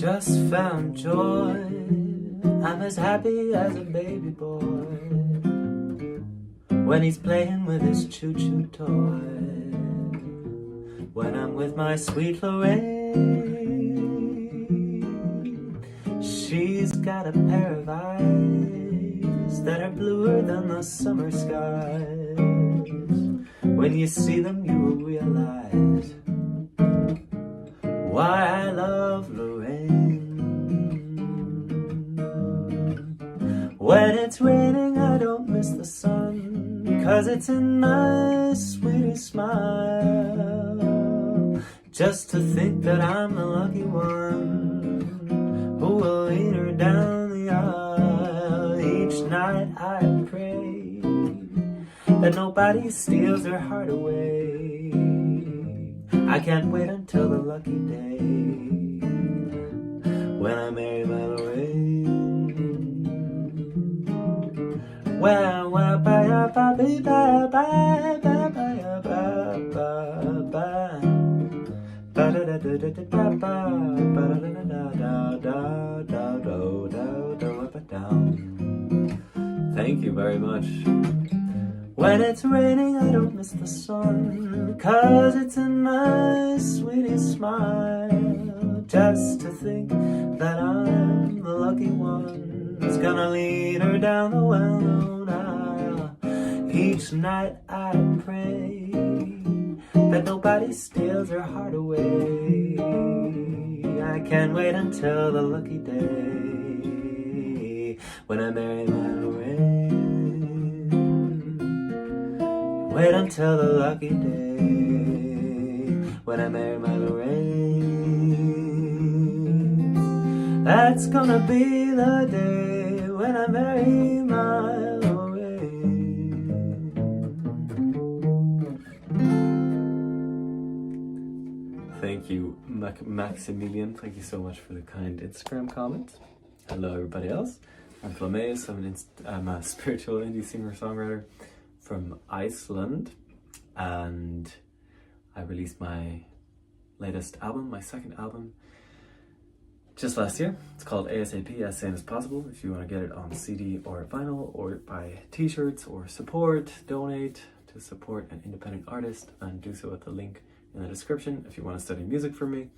just found joy. I'm as happy as a baby boy when he's playing with his choo-choo toy. When I'm with my sweet Lorraine, she's got a pair of eyes that are bluer than the summer skies. When you see them, you will realize why I love Lorraine. When it's raining, I don't miss the sun, 'cause it's in my sweetie smile. Just to think that I'm the lucky one who will lead her down the aisle. Each night I pray that nobody steals her heart away. I can't wait until the lucky day when I marry my Lorraine. Well, well, ba ya ba ba ba ba ba ba ba ba ba ba da da da da da ba ba ba da da da da da da da da down. Thank you very much. When it's raining, I don't miss the sun, 'cause it's in my sweetie smile. Just to think that I'm the lucky one who's gonna lead her down the well-known aisle. Each night I pray that nobody steals her heart away. I can't wait until the lucky day when I marry my Lorraine. Wait until the lucky day when I marry my Lorraine. That's gonna be the day when I marry my Lorraine. Thank you, Maximilian. Thank you so much for the kind Instagram comment. Hello, everybody else. I'm Flameus. I'm a spiritual indie singer-songwriter from Iceland, and I released my latest album, my second album, just last year. It's called ASAP, As Sane as Possible. If you want to get it on CD or vinyl, or buy t-shirts, or donate to support an independent artist, and do so at the link in the description. If you want to study music from me,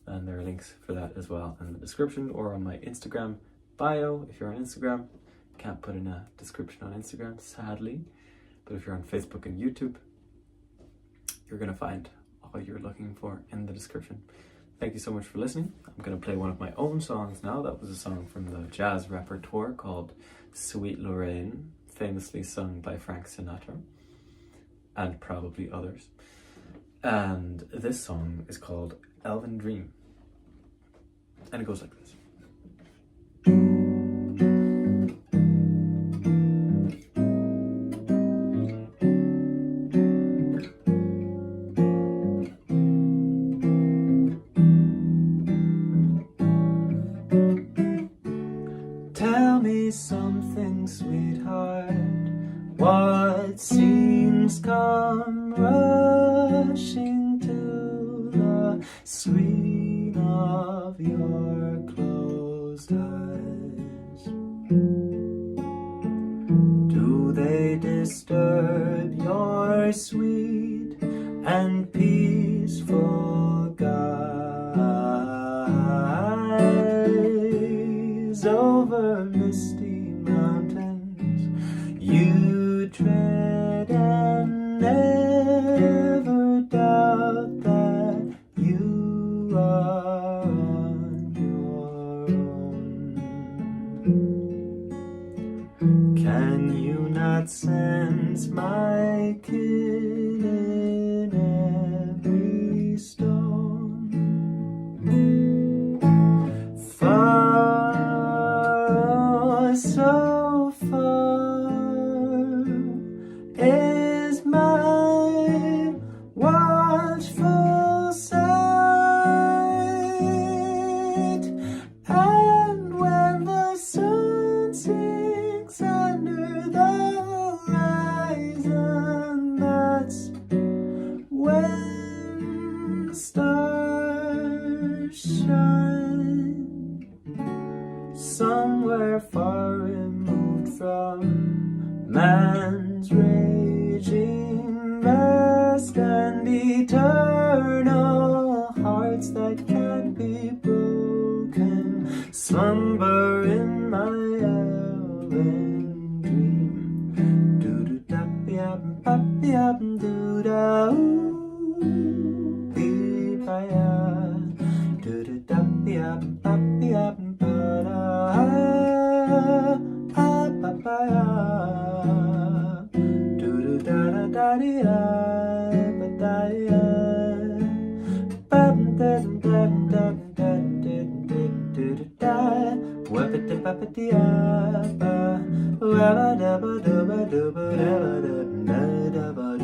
then there are links for that as well in the description, or on my Instagram bio. If you're on Instagram, can't put in a description on Instagram, sadly. But if you're on Facebook and YouTube, you're going to find all you're looking for in the description. Thank you so much for listening. I'm going to play one of my own songs now. That was a song from the jazz repertoire called Sweet Lorraine, famously sung by Frank Sinatra and probably others. And this song is called Elven Dream. And it goes like this. Tell me something, sweetheart. What seems come rushing to the screen of your closed eyes? Do they disturb your sweet and peaceful guise? Over misty mountains you tread, and never doubt that you are on your own. Can you not sense my kid in every stone? Far, so far is my watchful sight, and when the sun sinks under the horizon, that's when stars shine. man's raging, vast and eternal, hearts that can't be broken, slumber in my elven dream. Do-do-da-bi-ab-ba-bi-ab-do-da, ooh-be-ba-ya. Do-do-da-bi-ab-ba-bi-ab-ba-da, ah-ba-ba-ya. Do-do-da-da-da-di-ya-ba-da-ya. Ba-dum-da-dum-da-dum-da-dum-da-dum-da-da-da. Wa-ba-da-ba-ba-di-ya-ba. Wa-ba-da-ba-do-ba-do-ba-da-ba-da-ba-da-ba-do-da.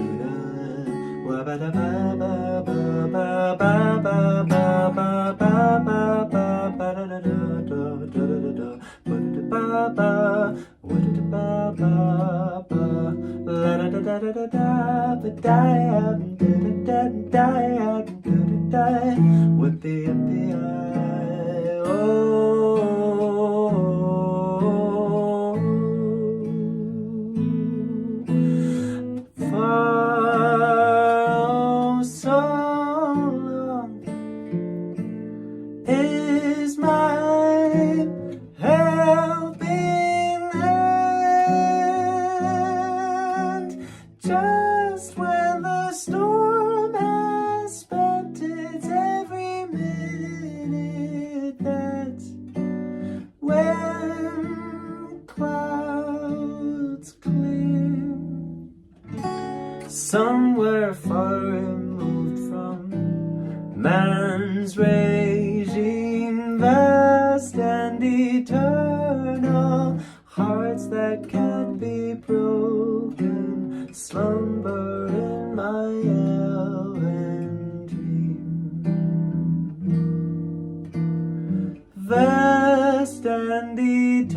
For so long is my helping hand. Just when the storm has spent its every minute, that's when clouds clear. Somewhere far removed from man's raging, vast and eternal, hearts that can't be broken, slumber in my elven dream. Vast and eternal,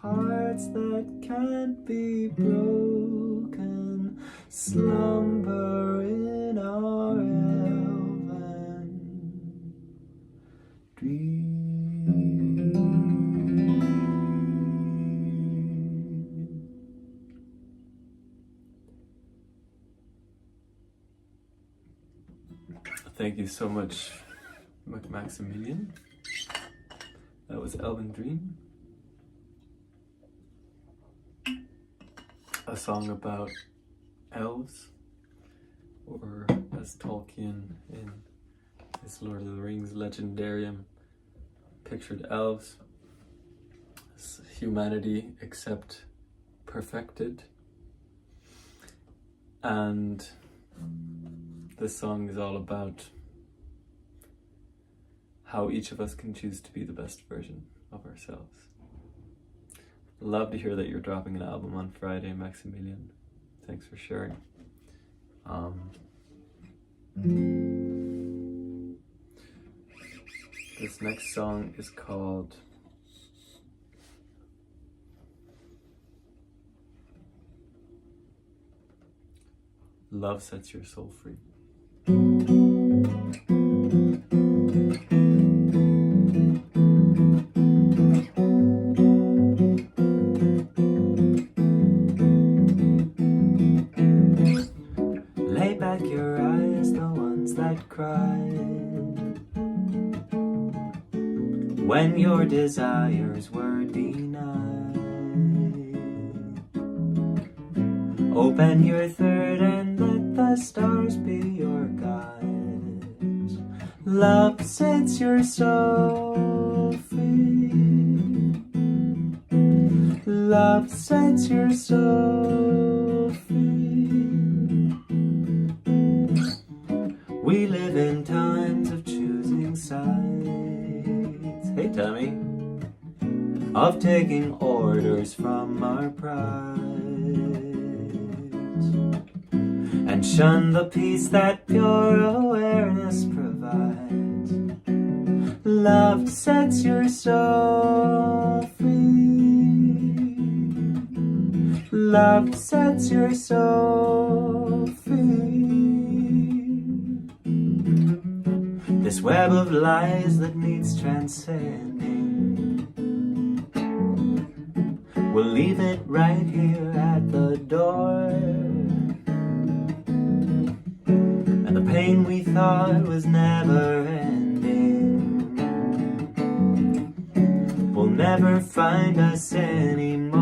hearts that can't be broken, slumber in our elven dream. Thank you so much, Maximilian. That was Elven Dream. A song about elves, or as Tolkien in his Lord of the Rings legendarium pictured elves as humanity except perfected. And this song is all about how each of us can choose to be the best version of ourselves. Love to hear that you're dropping an album on Friday, Maximilian. Thanks for sharing. This next song is called Love Sets Your Soul Free. Lay back your eyes, the ones that cry, when your desires were denied. Open your third and let the stars be your guides. Love sets your soul free. Love sets your soul free. We live in times of choosing sides. Hey, Tommy. Of taking orders from our pride, and shun the peace that pure awareness provides. Love sets your soul free. Love sets your soul free. This web of lies that needs transcending We'll leave it right here at the door. And the pain we thought was never ending will never find us anymore.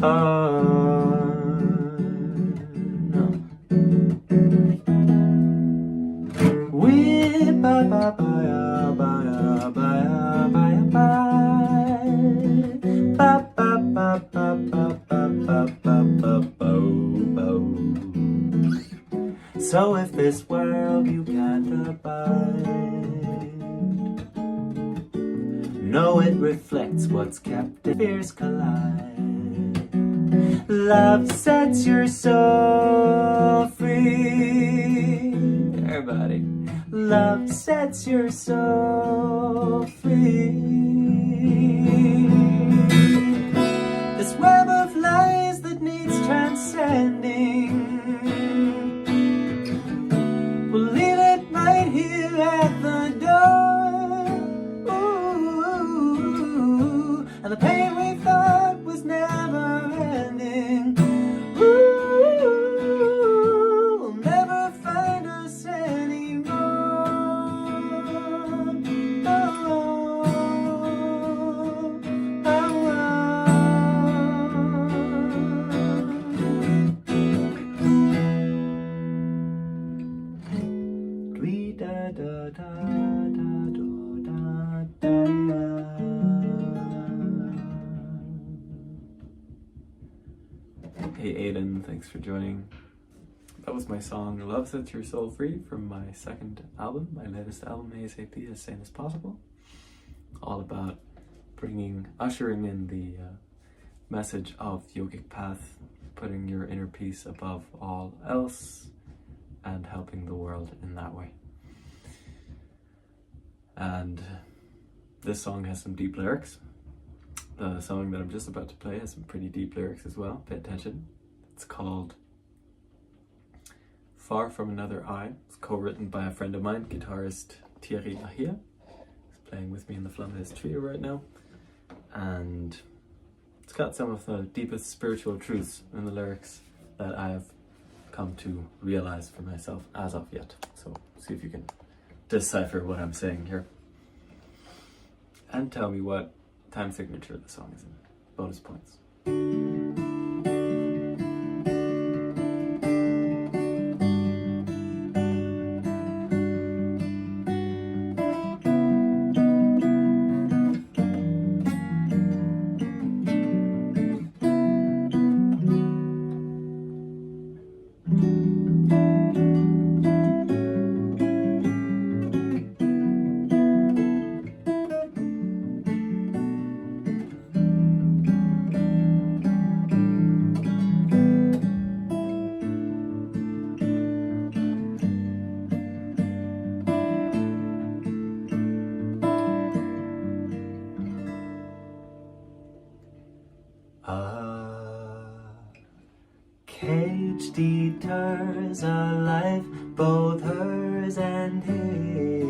No. We ba ba ba ya ba ya ba ya ba ya ba ba ba ba ba ba ba ba ba ba. So if this world you can't abide, know it reflects what's kept it. Fears collide. Love sets your soul free. Everybody. Love sets your soul free. This web of lies that needs transcending, we'll leave it right here at the door. Ooh, and the pain we thought was never ending, will never find us anymore. Hey Aiden, thanks for joining. That was my song Love Sets Your Soul Free from my second album, my latest album, ASAP, As Sane As Possible. All about ushering in the message of yogic path, putting your inner peace above all else, and helping the world in that way. And this song has some deep lyrics. The song that I'm just about to play has some pretty deep lyrics as well. Pay attention. It's called Far From Another Eye. It's co-written by a friend of mine, guitarist Thierry Ahia. He's playing with me in the Flammes trio right now. And it's got some of the deepest spiritual truths in the lyrics that I have come to realize for myself as of yet. So see if you can decipher what I'm saying here. And tell me what time signature the song is in. Bonus points. Cage deters a life, both hers and his.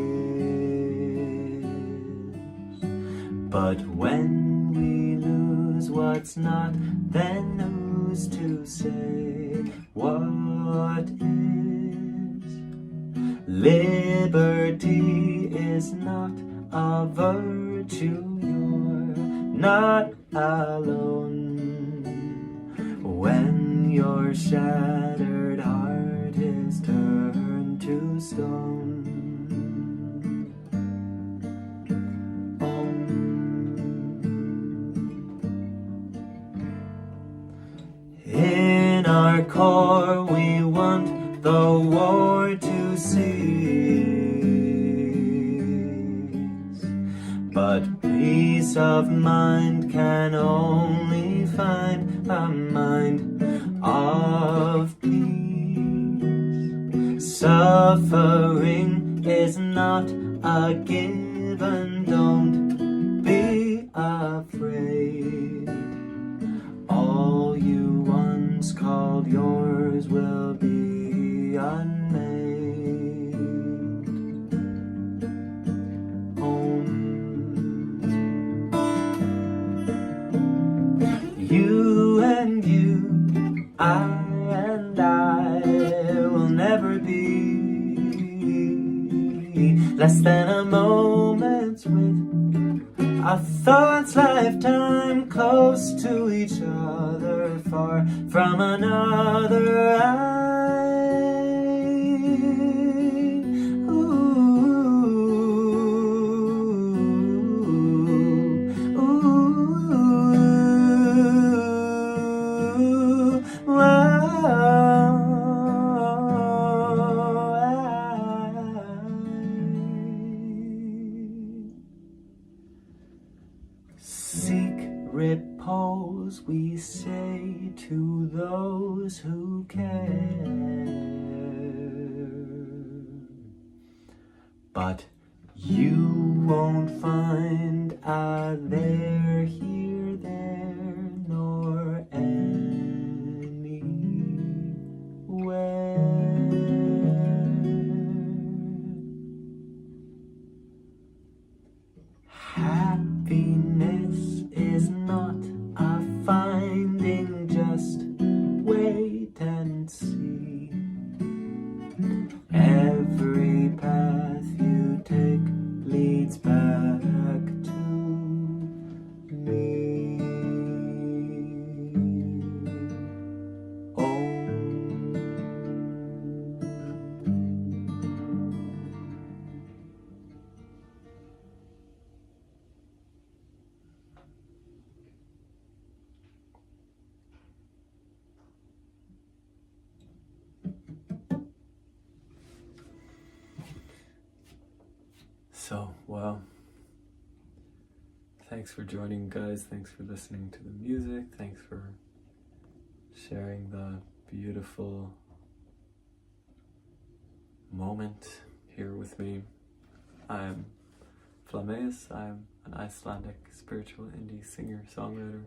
But when we lose what's not, then who's to say what is? Liberty is not a virtue, you're not alone. When your shattered heart is turned to stone, in our core we want the war to cease, but peace of mind can only find a mind of peace. Suffering is not a given, don't be afraid. All you once called yours will be unmade. and I will never be less than a moment with our thoughts, lifetime close to each other, far from another eye. Seek repose, we say to those who care, but you won't find a there, here, there, nor anywhere. Happiness is not a finding, just wait and see. Every path you take leads back to me. Oh. So, well, thanks for joining, guys. Thanks for listening to the music. Thanks for sharing the beautiful moment here with me. I'm Flameus. I'm an Icelandic spiritual indie singer-songwriter,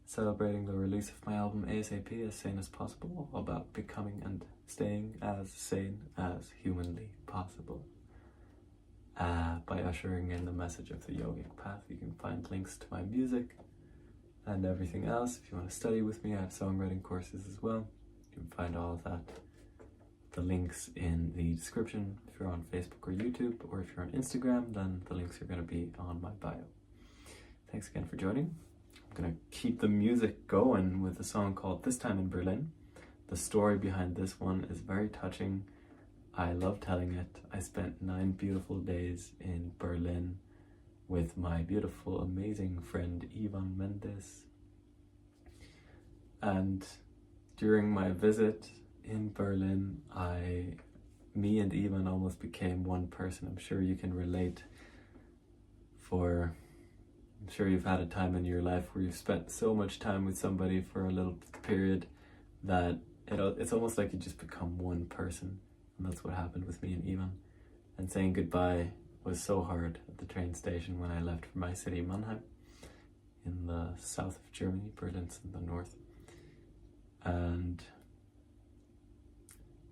celebrating the release of my album ASAP, As Sane as Possible, about becoming and staying as sane as humanly possible. By ushering in the message of the yogic path. You can find links to my music and everything else. If you want to study with me, I have songwriting courses as well. You can find all of that, the links in the description. If you're on Facebook or YouTube, or if you're on Instagram, then the links are going to be on my bio. Thanks again for joining. I'm going to keep the music going with a song called This Time in Berlin. The story behind this one is very touching. I love telling it. I spent 9 beautiful days in Berlin with my beautiful, amazing friend Ivan Mendes. And during my visit in Berlin, me and Ivan almost became one person. I'm sure you can relate. I'm sure you've had a time in your life where you've spent so much time with somebody for a little period that it's almost like you just become one person. And that's what happened with me and Ivan. And saying goodbye was so hard at the train station when I left for my city, Mannheim, in the south of Germany. Berlin's in the north. And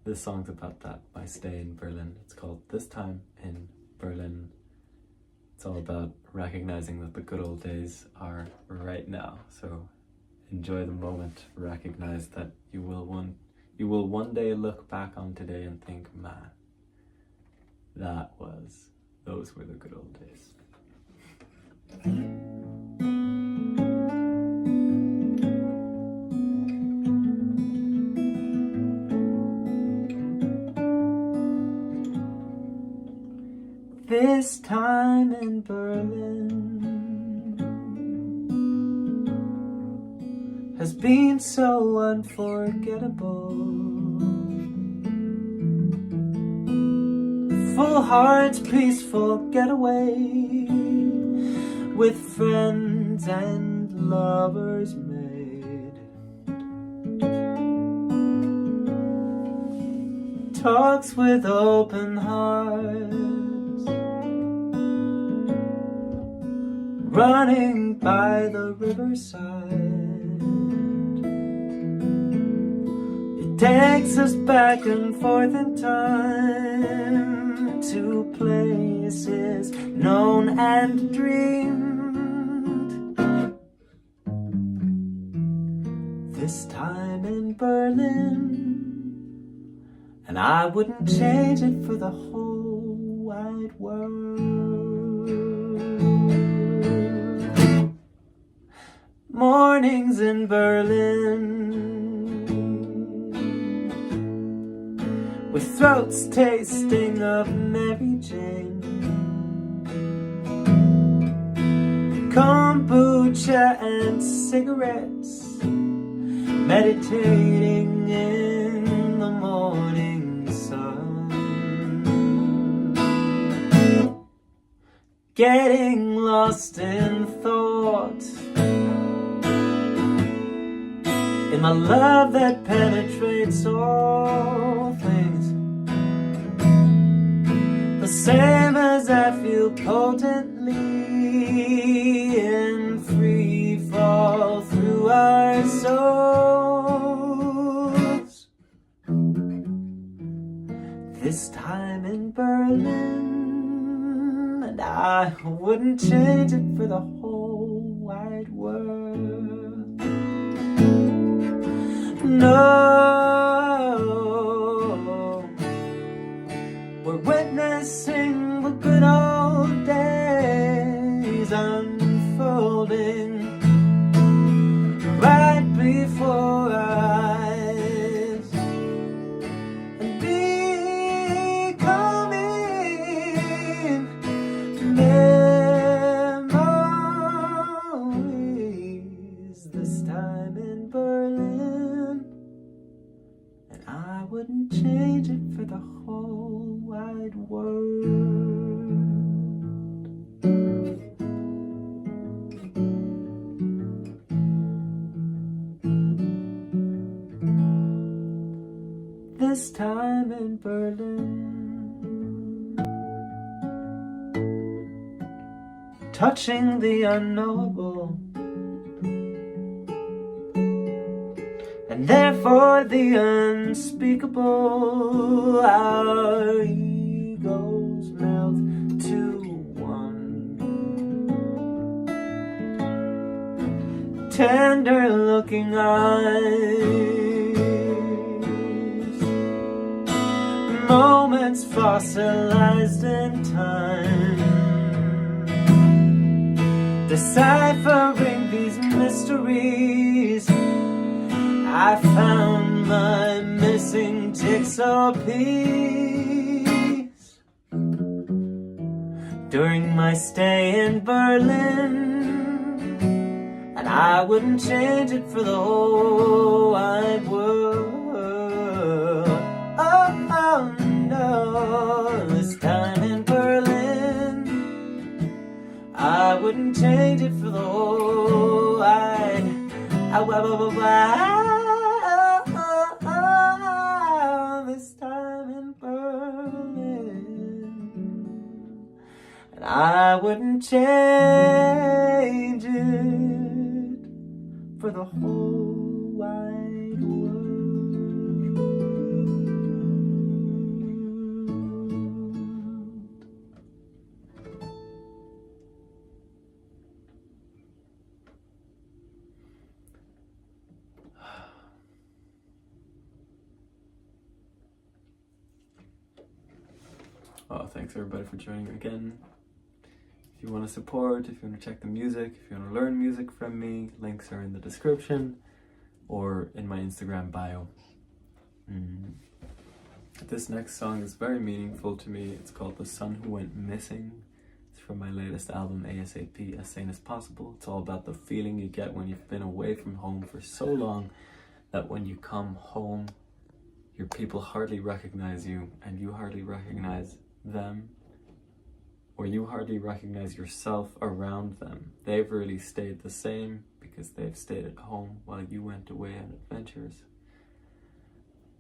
this song's about that, my stay in Berlin. It's called This Time in Berlin. It's all about recognizing that the good old days are right now. So enjoy the moment. Recognize that you will one day look back on today and think, man, those were the good old days. This time in Berlin has been so unforgettable. Full hearts, peaceful getaway with friends and lovers made. Talks with open hearts, running by the riverside. It takes us back and forth in time to places known and dreamed. This time time in Berlin, and I wouldn't change it for the whole wide world. Mornings in Berlin, with throats tasting of Mary Jane, kombucha and cigarettes, meditating in the morning sun, getting lost in thought, in my love that penetrates all things, the same as I feel potently in free fall through our souls. This time in Berlin, and I wouldn't change it for the whole wide world. No, we're witnessing the good old days unfolding right before our eyes, and becoming memories. This time in Berlin, and I wouldn't change it for the whole wide world. This time in Berlin, touching the unknowable, and therefore the unspeakable. Our egos melt to one, tender looking eyes, moments fossilized in time, deciphering these mysteries. I found my missing jigsaw piece during my stay in Berlin, and I wouldn't change it for the whole wide world. Oh no, this time in Berlin, I wouldn't change it for the whole wide world. This time in Berlin, and I wouldn't change it for the whole wide world. Oh, thanks everybody for joining again. If you want to support, if you want to check the music, if you want to learn music from me, links are in the description or in my Instagram bio. This next song is very meaningful to me. It's called The Son Who Went Missing. It's from my latest album, ASAP, As Sane As Possible. It's all about the feeling you get when you've been away from home for so long that when you come home, your people hardly recognize you and you hardly recognize them, or you hardly recognize yourself around them. They've really stayed the same because they've stayed at home while you went away on adventures.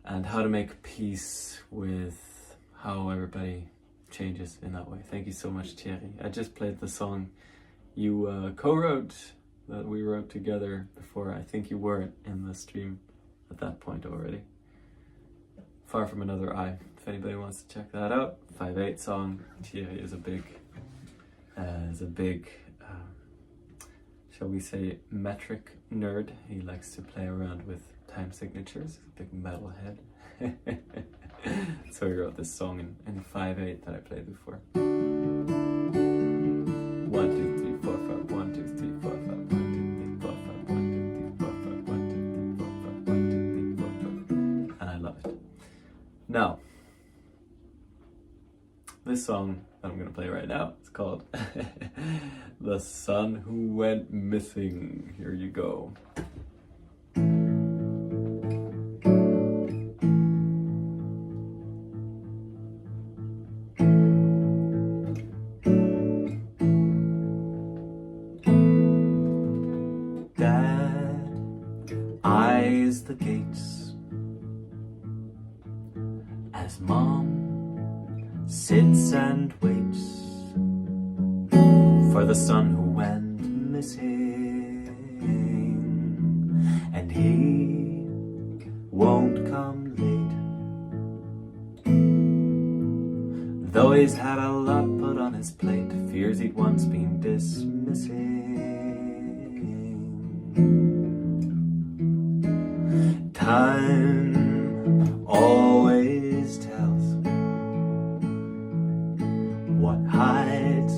And how to make peace with how everybody changes in that way. Thank you so much, Thierry. I just played the song you co-wrote, that we wrote together before. I think you weren't in the stream at that point already. Far From Another Eye. If anybody wants to check that out, 5/8 song. Thierry is a big, shall we say, metric nerd. He likes to play around with time signatures, big metalhead. So he wrote this song in 5/8 that I played before. 1, 2, 3, 4, 5, 1, 2, 3, 4, 5, 1, 2, 3, 4, 5, 1, 2, 3, 4, 5, 1, 2, 3, 4, 5, 1, 2, 3, 4, 5. And I love it. Now, this song that I'm gonna play right now, it's called The Son Who Went Missing. Here you go. Dad eyes the gates as Mom sits and waits for the son who went missing, and he won't come late, though he's had a lot put on his plate, fears he'd once been dismissing. Time always tells what hides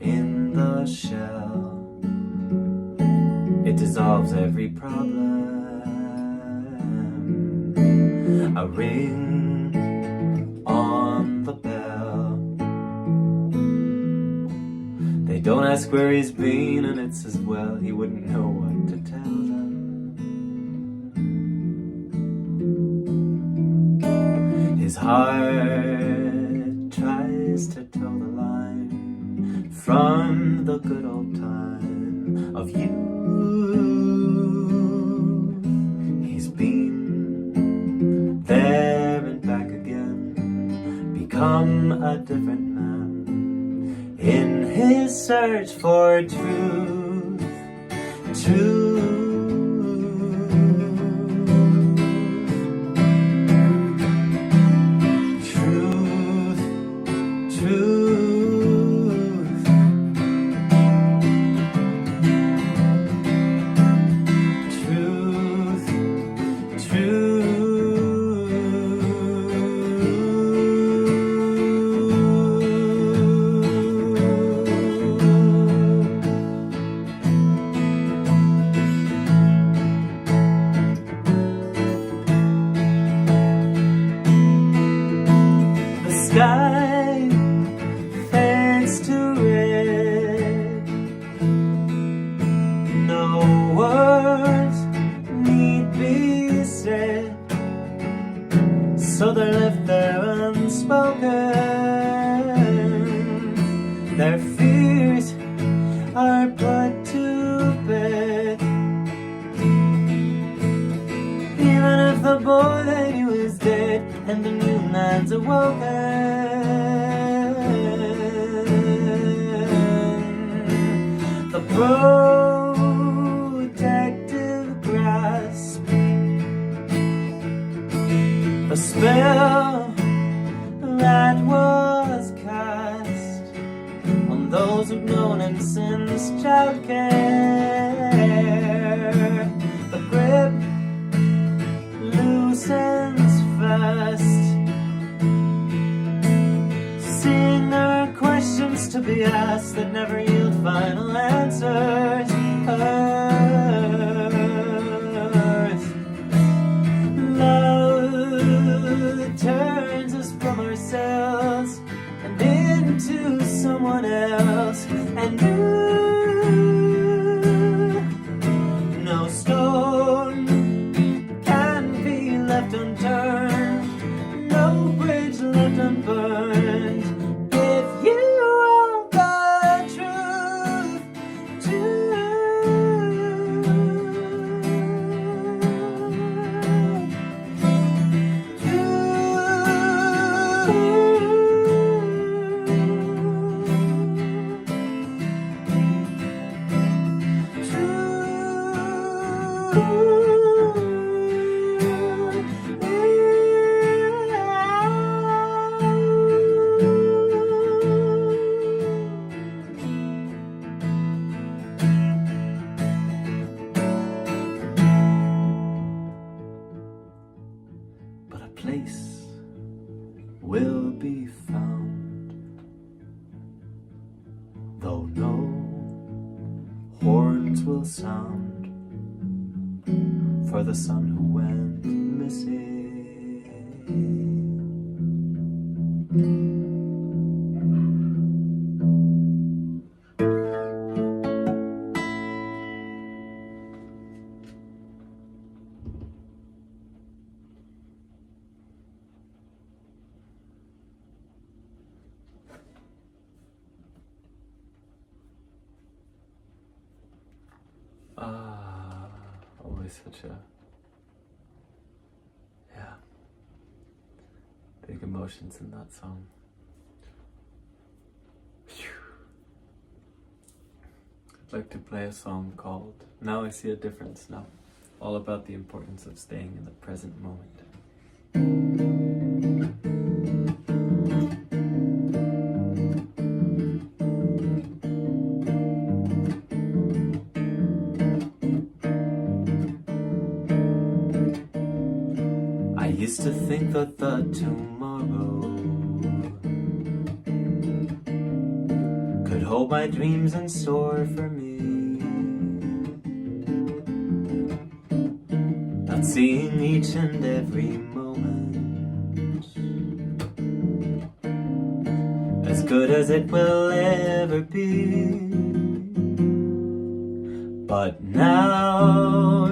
in the shell. It dissolves every problem. A ring on the bell. They don't ask where he's been, and it's as well he wouldn't know what to tell them. His heart tries to tell the line from the good old time of youth. He's been there and back again, become a different man in his search for truth. Sky fades to red. No words need be said, so they're left there unspoken. Their fears are put to bed. Even if the boy they knew is dead and the new man's awoken, the protective grasp, the spell that was cast on those who've known him since childcare. The grip loosens fast, seeing there are questions to be asked that never yield final answers. Earth, love turns us from ourselves and into someone else, and no stone can be left unturned, no bridge left unburned. If you want the truth, horns will sound for the son who went missing. Always such a, big emotions in that song. I'd like to play a song called Now I See a Difference Now, all about the importance of staying in the present moment. I used to think that the tomorrow could hold my dreams in store for me. Not seeing each and every moment as good as it will ever be. But now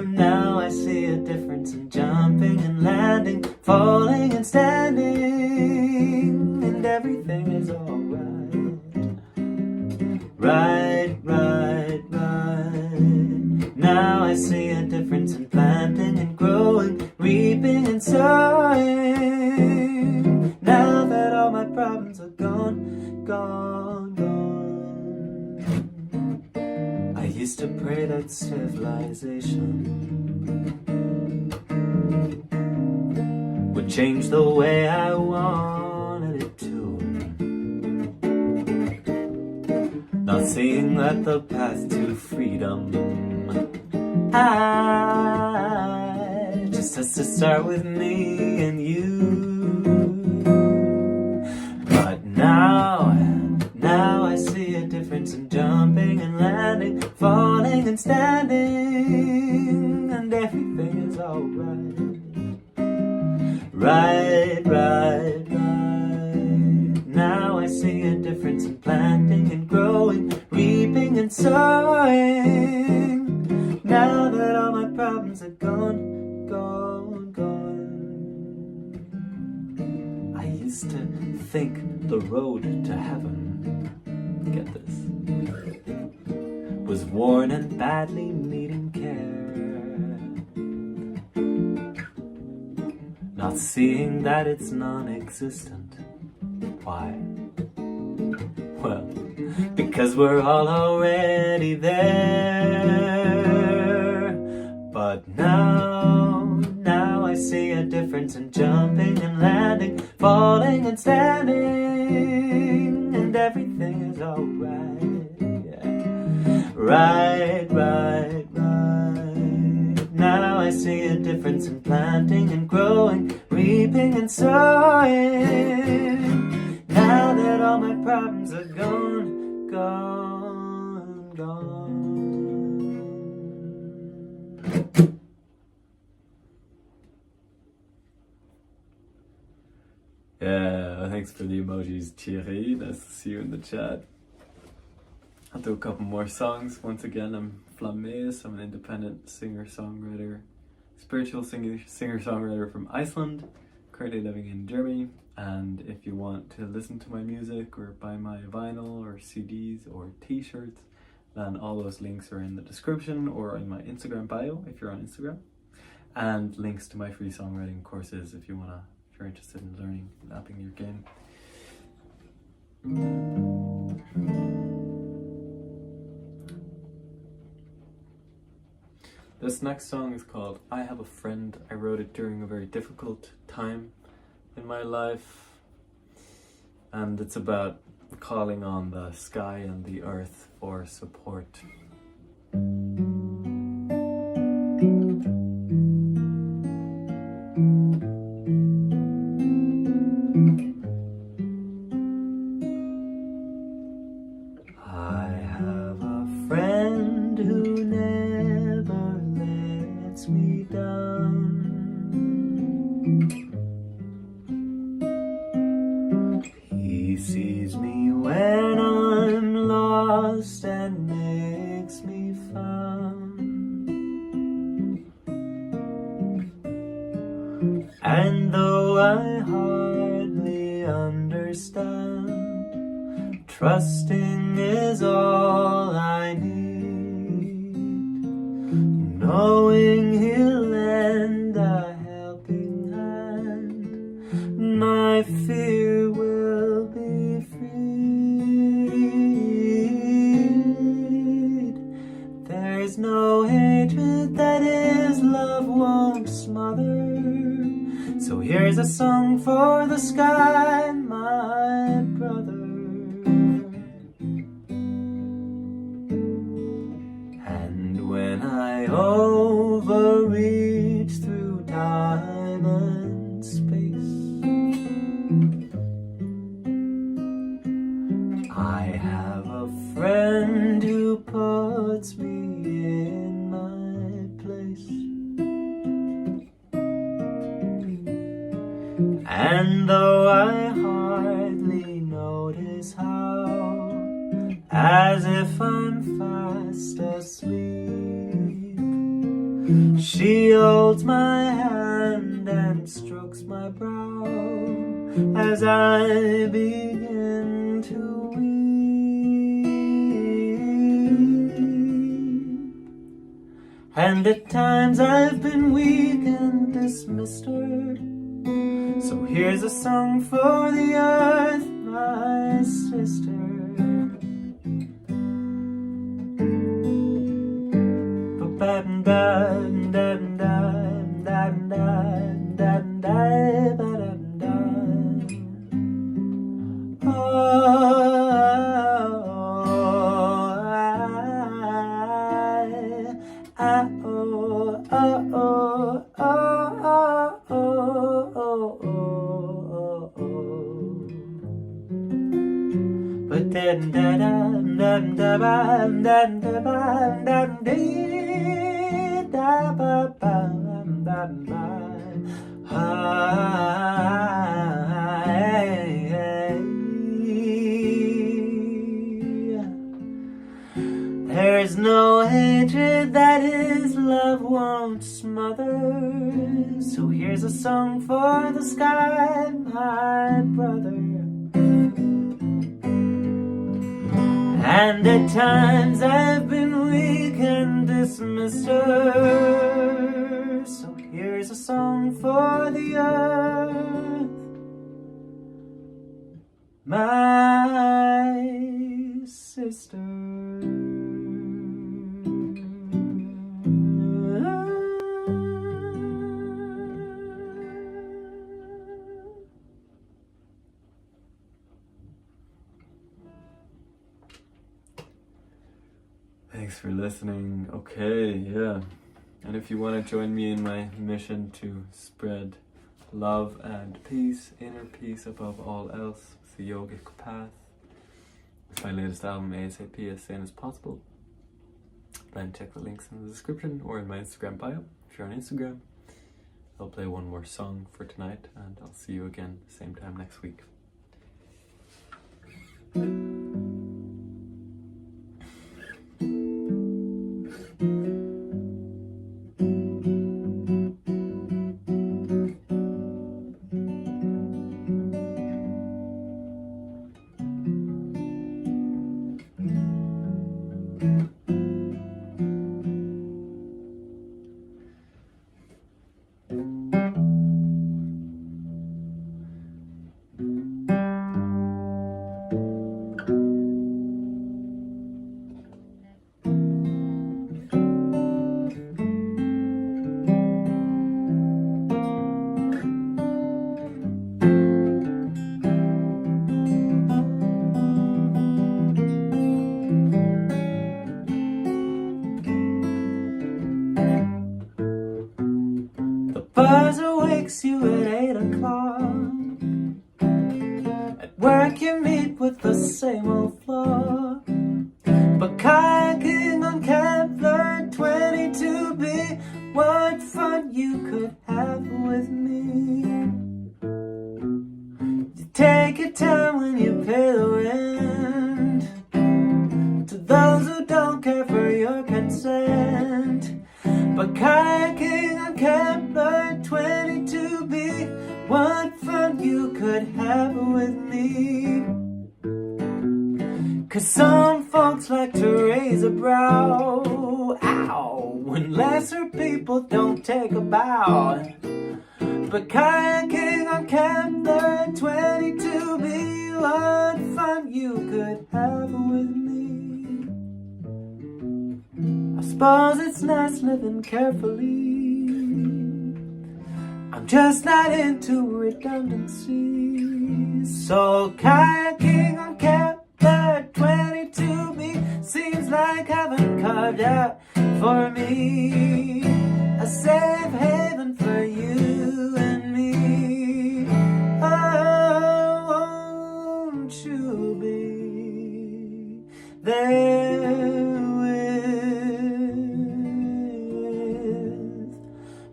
I see a difference in jumping and landing, falling and standing, and everything is alright. Right. Now I see a difference in planting and growing, reaping and sowing. Now that all my problems are gone. I used to pray that civilization would change the way I wanted it to. Not seeing that the path to freedom just has to start with me and you. But now I see a difference in jumping and landing, falling and standing, and everything is alright. Right. Now I see a difference in planting and growing, reaping and sowing. Now that all my problems are gone. I used to think the road to heaven, get this, was worn and badly needing care. Not seeing that it's non-existent. Why? Well, because we're all already there. But now I see a difference in jumping and landing, falling and standing, and everything is alright. Right. Now I see a difference in planting and growing, reaping and sowing. Now that all my problems are gone. Yeah, thanks for the emojis, Thierry. Nice to see you in the chat. I'll do a couple more songs. Once again, I'm Flameus. I'm an independent singer-songwriter, spiritual singer-songwriter from Iceland, currently living in Germany. And if you want to listen to my music or buy my vinyl or CDs or t-shirts, then all those links are in the description or in my Instagram bio if you're on Instagram. And links to my free songwriting courses if you're interested in learning and upping your game. This next song is called I Have a Friend. I wrote it during a very difficult time in my life, and it's about calling on the sky and the earth for support. I have a friend who makes me fun. And though I hardly understand, trusting is all I need. Knowing He'll lend a helping hand, my fear will be freed. There's no hatred that His love won't smother. So here's a song for the sky, my brother. And when I overreach through time and space, I have a friend who puts me in my place. And though I hardly notice how, as if I'm fast asleep, she holds my hand and strokes my brow as I begin to weep. And at times I've been weak and dismissed her. So here's a song for the earth, my sister. There's no hatred that His love won't smother. So here's a song for the sky, my brother. And at times I've been weak and dismissed her. So here's a song for the earth, my sister. Thanks for listening. Okay, yeah. And if you want to join me in my mission to spread love and peace, inner peace above all else, with the yogic path, with my latest album ASAP, as soon as possible, then check the links in the description or in my Instagram bio if you're on Instagram. I'll play one more song for tonight, and I'll see you again same time next week. Buzzer wakes you at 8 o'clock. At work you meet with the same old floor. But kayaking on Kepler 22b, what fun you could have with me. You take your time when you pay the rent. To those who don't 'Cause some folks like to raise a brow, ow, when lesser people don't take a bow. But kayaking on Camp the 22B, what fun you could have with me. I suppose it's nice living carefully. I'm just not into redundancy. So kayaking on Camp the 22B seems like heaven carved out for me. A safe haven for you and me. Oh, won't you be there with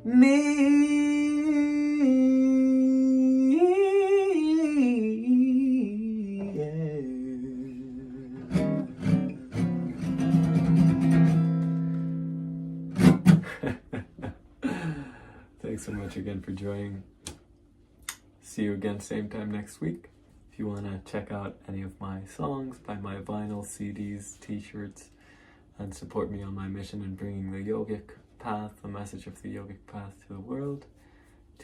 me? Thanks so much again for joining. See you again same time next week. If you want to check out any of my songs, buy my vinyl, CDs, t-shirts, and support me on my mission in bringing the yogic path, the message of the yogic path to the world,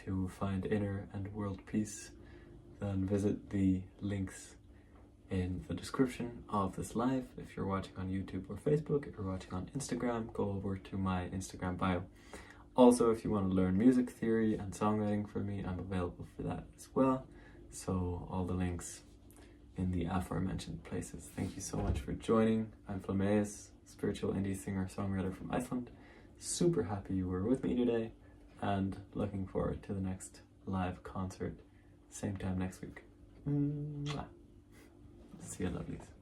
to find inner and world peace, then visit the links in the description of this live. If you're watching on YouTube or Facebook, if you're watching on Instagram, go over to my Instagram bio. Also, if you want to learn music theory and songwriting from me, I'm available for that as well. So all the links in the aforementioned places. Thank you so much for joining. I'm Flameus, spiritual indie singer-songwriter from Iceland. Super happy you were with me today and looking forward to the next live concert, same time next week. Mwah. See you, lovelies.